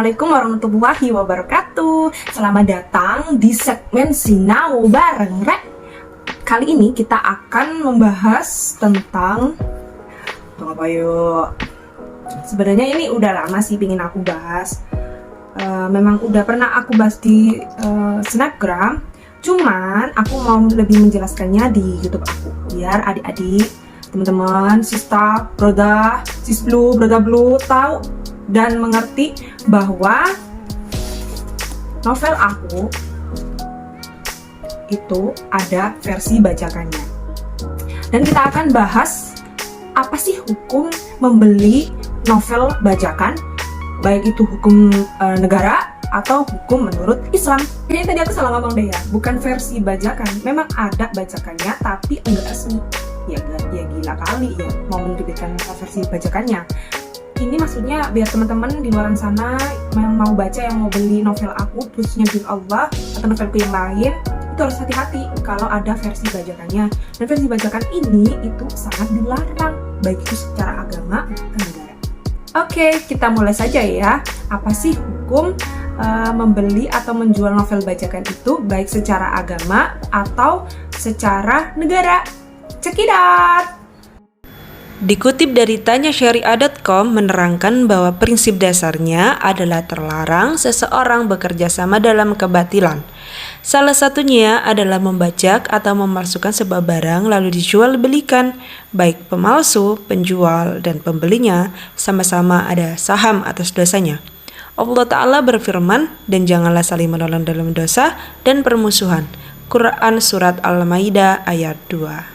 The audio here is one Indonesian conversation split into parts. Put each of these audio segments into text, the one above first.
Assalamualaikum warahmatullahi wabarakatuh. Selamat datang di segmen Sinau Bareng Rek. Kali ini kita akan membahas tentang apa yuk? Sebenarnya ini udah lama sih pingin aku bahas. Memang udah pernah aku bahas di Snapgram. Cuman aku mau lebih menjelaskannya di YouTube aku, biar adik-adik, teman-teman, sista, broda, sis blue, broda blue tahu dan mengerti bahwa novel aku itu ada versi bajakannya. Dan kita akan bahas apa sih hukum membeli novel bajakan, baik itu hukum negara atau hukum menurut Islam. Kayaknya tadi aku salah ngomong deh ya, bukan versi bajakan. Memang ada bajakannya tapi enggak resmi. Ya gila kali ya mau menerbitkan versi bajakannya. Ini maksudnya biar teman-teman di luar sana yang mau baca, yang mau beli novel aku, khususnya Juz Allah atau novelku yang lain, itu harus hati-hati kalau ada versi bajakannya. Dan versi bajakan ini itu sangat dilarang, baik itu secara agama dan negara. Oke, kita mulai saja ya. Apa sih hukum membeli atau menjual novel bajakan itu, baik secara agama atau secara negara? Check it out! Dikutip dari tanyasyariah.com menerangkan bahwa prinsip dasarnya adalah terlarang seseorang bekerja sama dalam kebatilan. Salah satunya adalah membajak atau memalsukan sebuah barang lalu dijual belikan. Baik pemalsu, penjual, dan pembelinya sama-sama ada saham atas dosanya. Allah Ta'ala berfirman, dan janganlah saling menolong dalam dosa dan permusuhan. Quran Surat Al-Maidah ayat 2.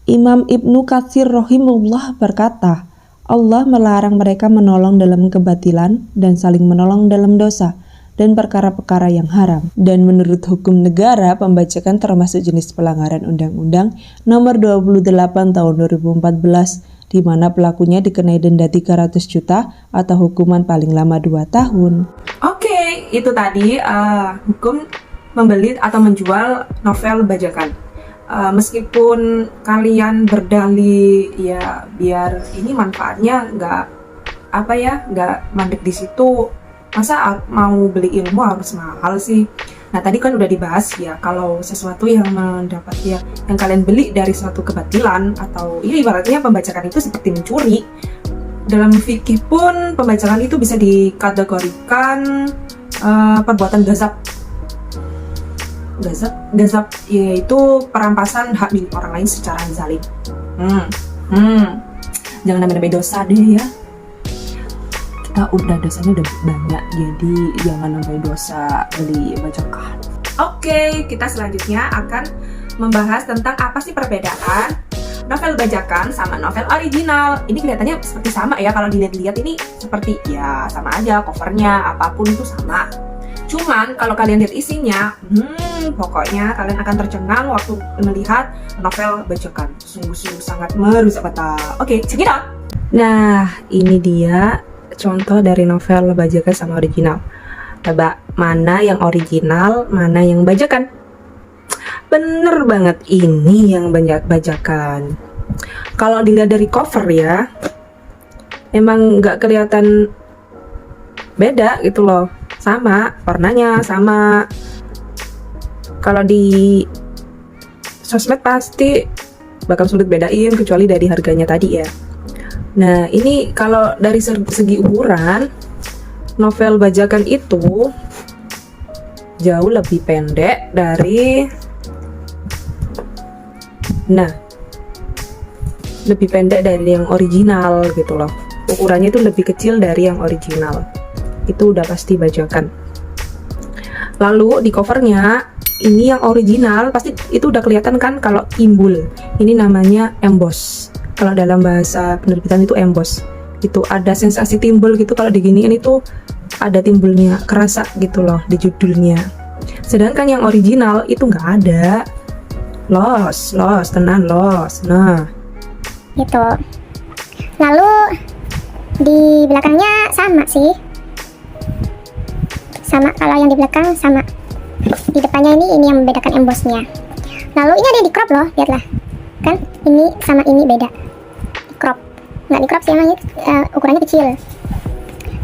Imam Ibnu Katsir rahimahullah berkata, Allah melarang mereka menolong dalam kebatilan dan saling menolong dalam dosa dan perkara-perkara yang haram. Dan menurut hukum negara, pembajakan termasuk jenis pelanggaran Undang-Undang Nomor 28 Tahun 2014, di mana pelakunya dikenai denda 300 juta atau hukuman paling lama 2 tahun. Oke, itu tadi hukum membeli atau menjual novel bajakan. Meskipun kalian berdalih ya biar ini manfaatnya nggak mandek di situ, masa mau beli ilmu harus mahal sih. Nah tadi kan udah dibahas ya, kalau sesuatu yang mendapat ya yang kalian beli dari suatu kebatilan atau ya ibaratnya pembajakan itu seperti mencuri. Dalam fikih pun pembajakan itu bisa dikategorikan perbuatan gazab yaitu perampasan hak milik orang lain secara zalim. Jangan nambah dosa deh ya. Kita dosanya udah banyak, jadi jangan nambah dosa beli bajakan. Oke, kita selanjutnya akan membahas tentang apa sih perbedaan novel bajakan sama novel original. Ini kelihatannya seperti sama ya, kalau dilihat-lihat ini seperti ya sama aja, covernya apapun itu sama. Cuman kalau kalian lihat isinya, pokoknya kalian akan tercengang waktu melihat novel bajakan. Sungguh-sungguh sangat merusak mata. Oke, check it out. Nah, ini dia contoh dari novel bajakan sama original. Coba mana yang original, mana yang bajakan? Bener banget, ini yang bajakan. Kalau dilihat dari cover ya, emang nggak kelihatan beda gitu loh. Sama, warnanya sama. Kalau di sosmed pasti bakal sulit bedain kecuali dari harganya tadi ya. Nah ini kalau dari segi ukuran, novel bajakan itu jauh lebih pendek dari lebih pendek dari yang original gitu loh. Ukurannya itu lebih kecil dari yang original. Itu udah pasti bajakan. Lalu di covernya ini yang original pasti itu udah kelihatan kan kalau timbul. Ini namanya emboss. Kalau dalam bahasa penerbitan itu emboss. Itu ada sensasi timbul gitu kalau diginiin, itu ada timbulnya, kerasa gitu loh di judulnya. Sedangkan yang original itu nggak ada. Los, tenan los. Nah, gitu. Lalu di belakangnya sama sih. Sama, kalau yang di belakang sama. Di depannya ini yang membedakan embossnya. Lalu ini ada di crop loh, lihatlah. Kan ini sama ini beda. Di crop. Nggak di crop sih, emang ukurannya kecil.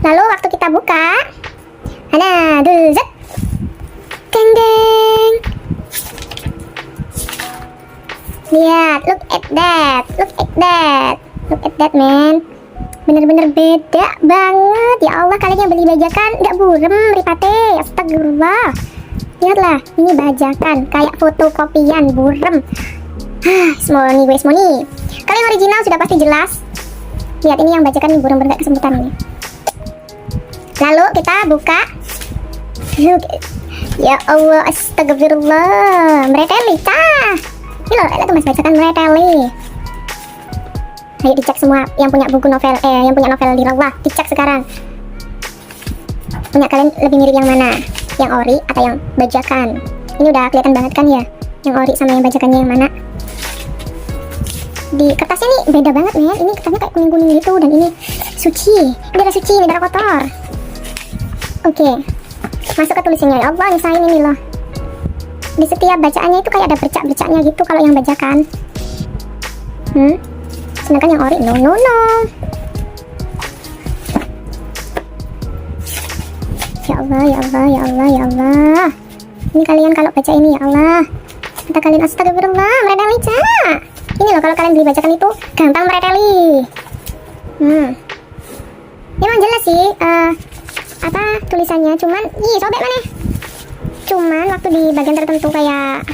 Lalu waktu kita buka, ada duzet, deng deng. Lihat, look at that, look at that, look at that man. Bener-bener beda banget. Ya Allah, kalian yang beli bajakan nggak burem mripate. Astagfirullah. Lihatlah, ini bajakan kayak fotokopian burem. Money waste money. Kalau yang original sudah pasti jelas. Lihat ini yang bajakan ini burem nggak kesemutan ini. Lalu kita buka. Ya Allah, astagfirullah. Mereteli kah? Ini loh, itu mas bajakan mereteli. Ayo dicek semua yang punya buku novel, yang punya novel Dirallah, dicek sekarang. Punya kalian lebih mirip yang mana? Yang ori atau yang bajakan? Ini udah kelihatan banget kan ya? Yang ori sama yang bajakannya yang mana? Di kertasnya nih beda banget nih. Ini kertasnya kayak kuning-kuning gitu, dan ini suci. Ini darah suci, ini darah kotor. Oke, masuk ke tulisannya. Ya Allah, nisain ini loh. Di setiap bacaannya itu kayak ada bercak-bercaknya gitu kalau yang bajakan. Sedangkan yang ori, no. Ya Allah, ya Allah, ya Allah, ya Allah. Ini kalian kalau baca ini, ya Allah. Kata kalian astagfirullah, mereteli cak. Ini loh, kalau kalian beli bajakan itu gampang mereteli. Memang jelas sih, apa tulisannya, cuman, sobek mana? Cuman waktu di bagian tertentu kayak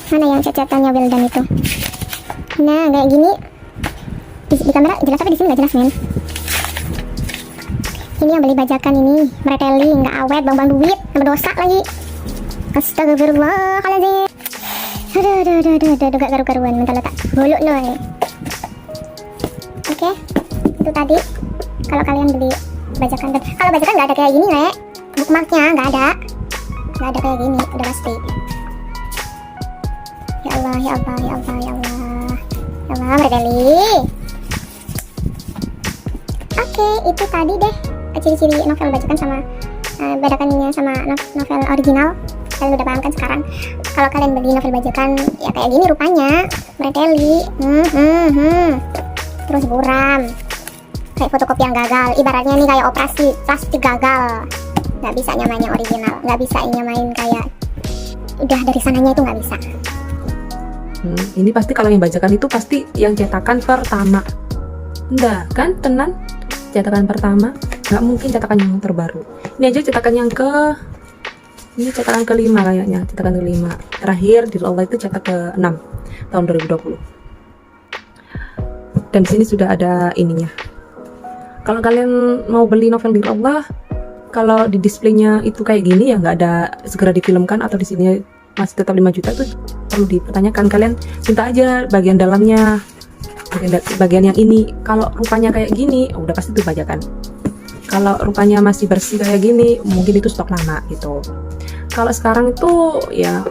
mana yang catatannya Wildan itu. Nah, kayak gini di kamera jelas tapi di sini nggak jelas, men. Ini yang beli bajakan ini mereteli, nggak awet, buang-buang duit, tambah dosa lagi. Astagfirullahaladzim. Aduh, gak karu-karuan, minta letak bolok loh. Oke, itu tadi kalau kalian beli bajakan. Dan kalau bajakan nggak ada kayak gini, Rek. Bookmarknya nggak ada kayak gini, udah pasti. Ya Allah, ya Allah, ya Allah, ya Allah, ya Allah, mereteli. Oke, itu tadi deh ciri-ciri novel bajakan sama bedakannya sama novel original. Kalian udah paham kan sekarang? Kalau kalian beli novel bajakan ya kayak gini rupanya, mereteli, terus buram, kayak fotokopi yang gagal. Ibaratnya nih kayak operasi plastik gagal. Nggak bisa nyamain yang original, nggak bisa nyamain kayak udah dari sananya, itu nggak bisa. Ini pasti kalau yang bajakan itu pasti yang cetakan pertama. Enggak kan, tenan? Cetakan pertama, nggak mungkin cetakan yang terbaru. Ini aja cetakan yang ini cetakan kelima kayaknya, cetakan kelima. Terakhir di Allah itu cetak ke-6 tahun 2020. Dan di sini sudah ada ininya. Kalau kalian mau beli novel di Allah, kalau di displaynya itu kayak gini ya nggak ada segera difilmkan, atau di sini masih tetap 5 juta, itu perlu dipertanyakan. Kalian minta aja bagian dalamnya, bagian yang ini. Kalau rupanya kayak gini, udah pasti itu bajakan. Kalau rupanya masih bersih kayak gini, mungkin itu stok lama gitu. Kalau sekarang itu ya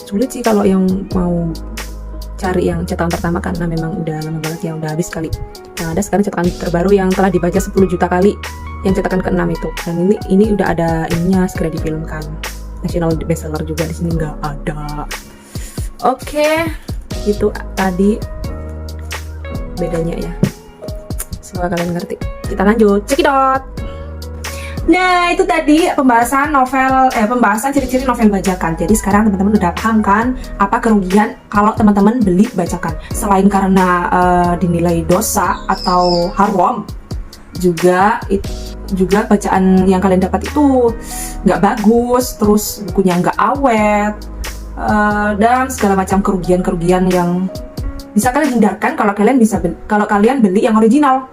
sulit sih kalau yang mau cari yang cetakan pertama, karena memang udah lama banget ya, udah habis kali. Yang ada sekarang cetakan terbaru yang telah dibaca 10 juta kali, yang cetakan ke-6 itu. Dan ini udah ada ininya, segera difilmkan. National bestseller juga di sini nggak ada. Oke, itu tadi bedanya ya. Semoga kalian ngerti. Kita lanjut, cekidot. Nah, itu tadi pembahasan ciri-ciri novel bajakan. Jadi sekarang teman-teman udah paham kan apa kerugian kalau teman-teman beli bajakan. Selain karena dinilai dosa atau haram, juga bacaan yang kalian dapat itu nggak bagus, terus bukunya nggak awet, dan segala macam kerugian-kerugian yang bisa kalian hindarkan kalau kalian beli yang original.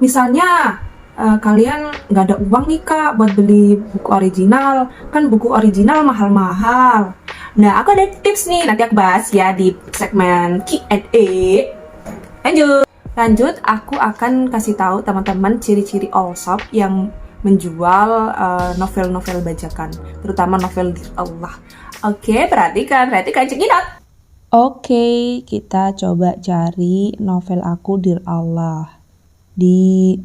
Misalnya kalian nggak ada uang nih Kak buat beli buku original, kan buku original mahal-mahal. Nah, aku ada tips nih, nanti aku bahas ya di segmen Q&A. Lanjut, aku akan kasih tahu teman-teman ciri-ciri Allshop yang menjual novel-novel bajakan, terutama novel Allah. Oke, perhatikan cekidot. Oke, kita coba cari novel aku Dir Allah di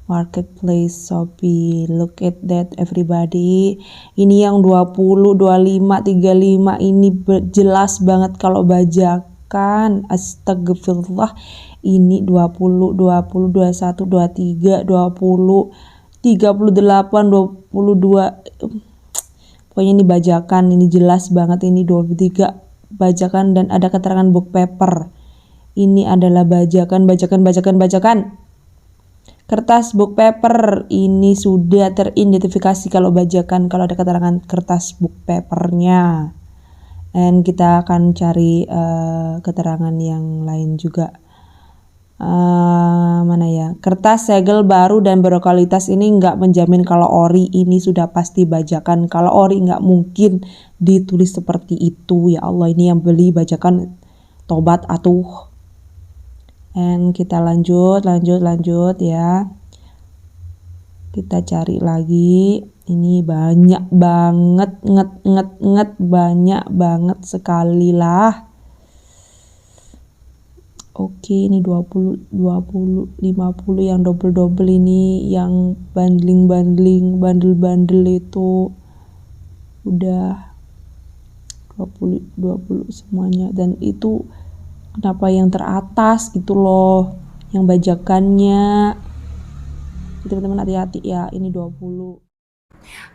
Marketplace Shopee. Look at that everybody. Ini yang 20, 25, 35 ini jelas banget kalau bajakan. Astagfirullah. Ini 20, 20, 21, 23, 20, 38, 22. Pokoknya ini bajakan, ini jelas banget ini 23 bajakan dan ada keterangan book paper. Ini adalah bajakan. Kertas book paper ini sudah teridentifikasi kalau bajakan, kalau ada keterangan kertas book papernya. Dan kita akan cari keterangan yang lain juga. Mana ya? Kertas segel baru dan berkualitas ini nggak menjamin kalau ori ini sudah pasti bajakan. Kalau ori nggak mungkin ditulis seperti itu. Ya Allah, ini yang beli bajakan tobat atuh. And kita lanjut ya. Kita cari lagi. Ini banyak banget, banyak banget sekali lah. Oke, ini 20, 50 yang double ini, yang bandel itu udah 20 semuanya. Dan itu kenapa yang teratas gitu loh, yang bajakannya. Teman-teman hati-hati ya, ini 20.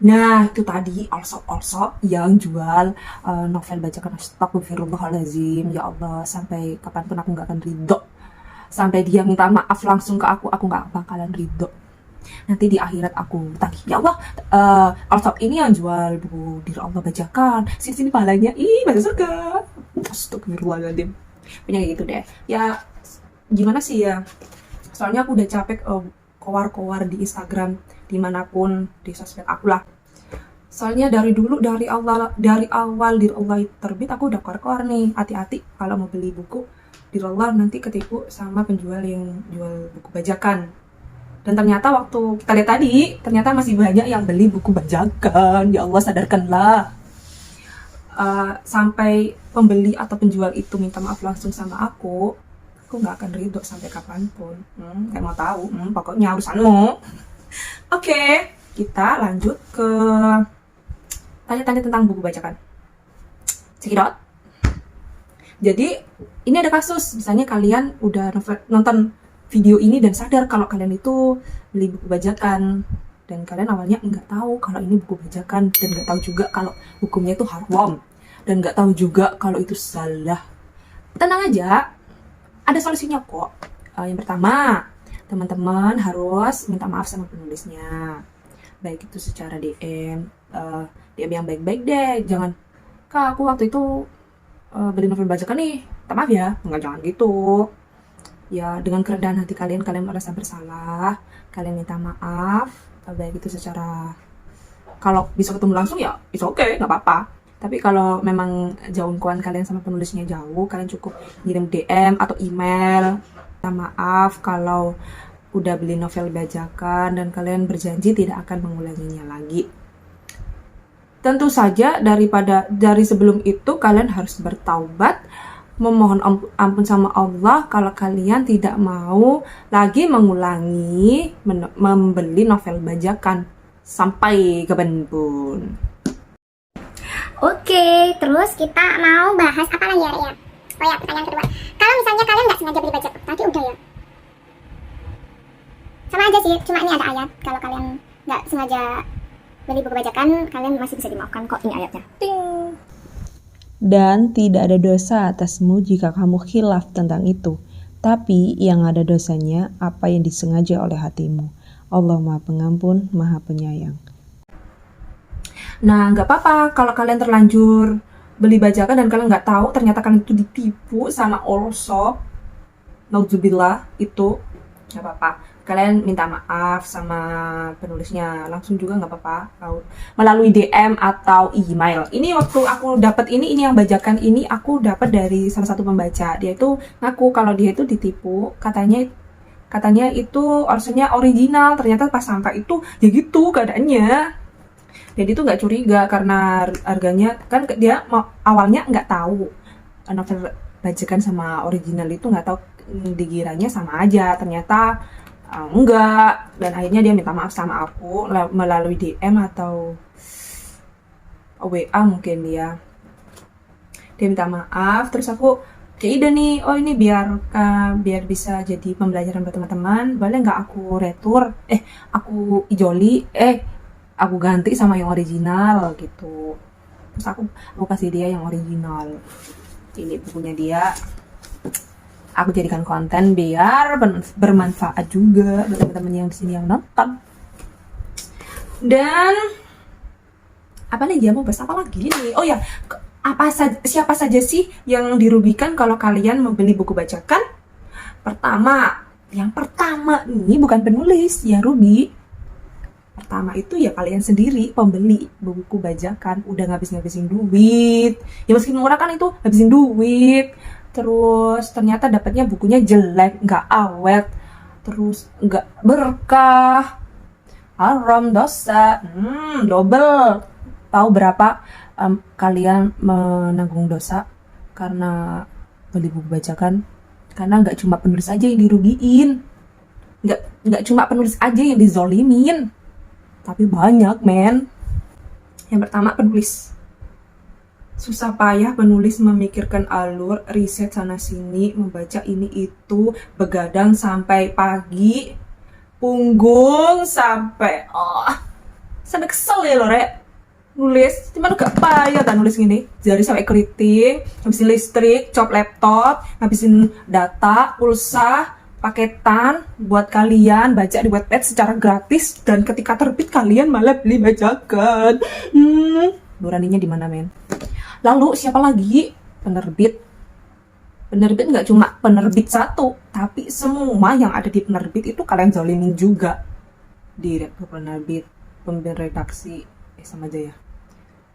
Nah, itu tadi Allshop yang jual novel bajakan. Astagfirullahaladzim, ya Allah, sampai kapanpun aku gak akan ridho. Sampai dia minta maaf langsung ke aku gak bakalan ridho. Nanti di akhirat aku tagih, ya Allah, Allshop ini yang jual buku Diri Allah bajakan, sini pahalanya, masuk surga. Astagfirullahaladzim. Punya kayak gitu deh. Ya, gimana sih ya, soalnya aku udah capek kowar-kowar di Instagram, dimanapun di sosmed aku lah. Soalnya dari awal Diri Allah terbit, aku udah keluar nih, hati-hati kalau mau beli buku Diri Allah nanti ketipu sama penjual yang jual buku bajakan. Dan ternyata waktu kita lihat tadi, ternyata masih banyak yang beli buku bajakan. Ya Allah, sadarkanlah. Sampai pembeli atau penjual itu minta maaf langsung sama aku nggak akan ridho sampai kapanpun. Kayak mau tahu, pokoknya urusanmu. Oke, kita lanjut ke tanya-tanya tentang buku bajakan. Cekidot. Jadi, ini ada kasus, misalnya kalian udah nonton video ini dan sadar kalau kalian itu beli buku bajakan, dan kalian awalnya nggak tahu kalau ini buku bajakan, dan nggak tahu juga kalau hukumnya itu haram, dan nggak tahu juga kalau itu salah. Tenang aja, ada solusinya kok. Yang pertama, teman-teman harus minta maaf sama penulisnya, baik itu secara DM yang baik-baik deh. Jangan, Kak, aku waktu itu beli novel bajakan nih, minta maaf ya. Enggak, jangan gitu ya. Dengan kerendahan hati kalian merasa bersalah, kalian minta maaf, baik itu secara, kalau bisa ketemu langsung ya it's okay, nggak apa-apa. Tapi kalau memang jangkauan kalian sama penulisnya jauh, kalian cukup ngirim DM atau email. Minta maaf kalau udah beli novel bajakan dan kalian berjanji tidak akan mengulanginya lagi. Tentu saja dari sebelum itu kalian harus bertaubat, memohon ampun sama Allah kalau kalian tidak mau lagi mengulangi membeli novel bajakan sampai kapanpun. Oke, terus kita mau bahas apa lagi ya, Ria? Oh ya, pertanyaan kedua. Kalau misalnya kalian nggak sengaja beli bajakan, tadi udah ya. Sama aja sih, cuma ini ada ayat. Kalau kalian nggak sengaja beli buku bajakan, kalian masih bisa dimaafkan kok, ini ayatnya. Ting. Dan tidak ada dosa atasmu jika kamu khilaf tentang itu. Tapi yang ada dosanya apa yang disengaja oleh hatimu. Allah Maha Pengampun, Maha Penyayang. Nah, nggak apa-apa kalau kalian terlanjur beli bajakan dan kalian nggak tahu ternyata kalian itu ditipu sama Allshop. Nauzubillah, itu nggak apa-apa. Kalian minta maaf sama penulisnya langsung juga nggak apa-apa, melalui DM atau email. Ini waktu aku dapat ini yang bajakan ini aku dapat dari salah satu pembaca. Dia itu ngaku kalau dia itu ditipu, katanya itu harusnya original, ternyata pas sampai itu ya gitu keadaannya. Jadi itu nggak curiga karena harganya kan dia awalnya nggak tahu novel bajakan sama original itu, nggak tahu, dikiranya sama aja, ternyata enggak. Dan akhirnya dia minta maaf sama aku melalui DM atau WA mungkin dia minta maaf. Terus aku kayak ide nih, oh ini biar bisa jadi pembelajaran buat teman-teman, boleh nggak aku retur, aku ijoli, aku ganti sama yang original gitu. Terus aku kasih dia yang original. Ini bukunya dia. Aku jadikan konten biar bermanfaat juga buat teman-teman yang di sini yang nonton. Dan apa nih dia mau bahas apa lagi nih? Oh ya, siapa saja sih yang dirugikan kalau kalian membeli buku bajakan? Yang pertama ini bukan penulis yang rugi. Pertama itu ya kalian sendiri, pembeli buku bajakan, udah ngabisin duit. Ya meskipun murah kan itu ngabisin duit. Terus ternyata dapatnya bukunya jelek, nggak awet, terus nggak berkah, haram, dosa, double. Tahu berapa kalian menanggung dosa karena beli buku bajakan? Karena nggak cuma penulis aja yang dirugiin, nggak cuma penulis aja yang dizolimin, tapi banyak men. Yang pertama penulis. Susah payah penulis memikirkan alur, riset sana sini, membaca ini itu, begadang sampai pagi, punggung sampai kesel ya lo rek. Nulis, cuman gak payah kan nulis gini, jari sampai keriting, habisin listrik, cop laptop, habisin data, pulsa, paketan buat kalian baca di Wattpad secara gratis, dan ketika terbit kalian malah beli bajakan. Nuraninya di mana men? Lalu siapa lagi? Penerbit. Penerbit nggak cuma penerbit satu, tapi semua yang ada di penerbit itu kalian zalimin juga. Direktur penerbit, pemimpin redaksi, sama aja ya.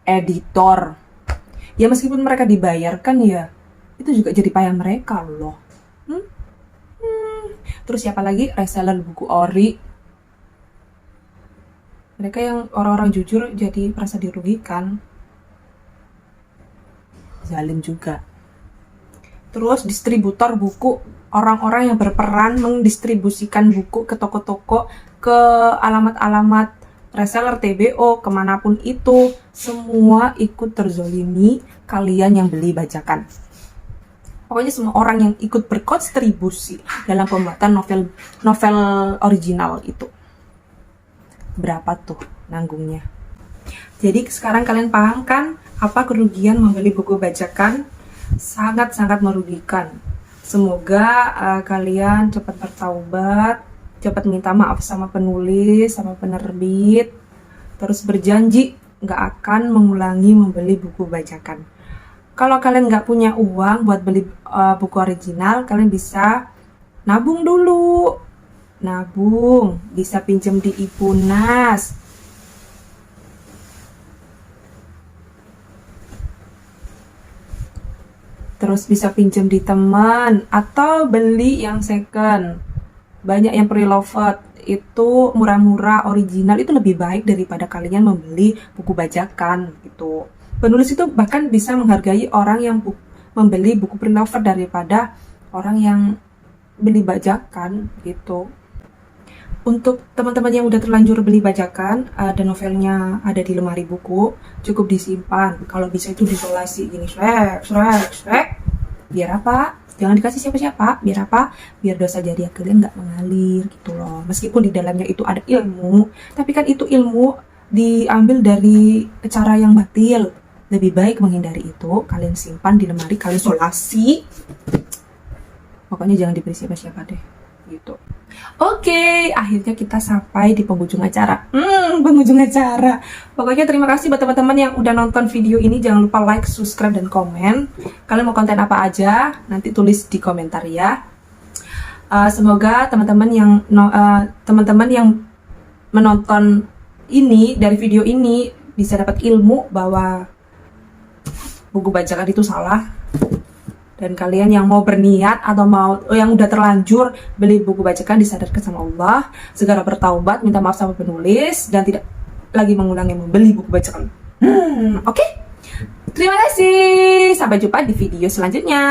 Editor. Ya meskipun mereka dibayarkan ya, itu juga jadi payah mereka loh. Terus siapa lagi? Reseller buku ori. Mereka yang orang-orang jujur jadi merasa dirugikan. Zalim juga. Terus distributor buku, orang-orang yang berperan mendistribusikan buku ke toko-toko, ke alamat-alamat reseller TBO, kemanapun itu, semua ikut terzolimi kalian yang beli bajakan. Pokoknya semua orang yang ikut berkontribusi dalam pembuatan novel original itu. Berapa tuh nanggungnya? Jadi sekarang kalian paham kan apa kerugian membeli buku bajakan? Sangat-sangat merugikan. Semoga kalian cepat bertaubat, cepat minta maaf sama penulis, sama penerbit, terus berjanji nggak akan mengulangi membeli buku bajakan. Kalau kalian nggak punya uang buat beli buku original, kalian bisa nabung dulu. Nabung, bisa pinjam di Ipunas. Terus bisa pinjam di teman atau beli yang second. Banyak yang pre-loved itu murah-murah, original itu lebih baik daripada kalian membeli buku bajakan gitu. Penulis itu bahkan bisa menghargai orang yang membeli buku pre-loved daripada orang yang beli bajakan gitu. Untuk teman-teman yang udah terlanjur beli bajakan, ada novelnya ada di lemari buku, cukup disimpan. Kalau bisa itu disolasi gini, srek. Biar apa? Jangan dikasih siapa-siapa. Biar apa? Biar dosa jariah kalian nggak mengalir gitu loh. Meskipun di dalamnya itu ada ilmu, tapi kan itu ilmu diambil dari cara yang batil. Lebih baik menghindari itu. Kalian simpan di lemari, kalian solasi. Pokoknya jangan diberi siapa-siapa deh. Gitu. Oke, akhirnya kita sampai di penghujung acara. Penghujung acara. Pokoknya terima kasih buat teman-teman yang udah nonton video ini. Jangan lupa like, subscribe, dan komen. Kalian mau konten apa aja? Nanti tulis di komentar ya. Semoga teman-teman yang menonton ini dari video ini bisa dapat ilmu bahwa buku bajakan itu salah. Dan kalian yang mau berniat atau yang udah terlanjur beli buku bajakan disadarkan sama Allah, segera bertaubat, minta maaf sama penulis, dan tidak lagi mengulangi membeli buku bajakan. Oke? Terima kasih. Sampai jumpa di video selanjutnya.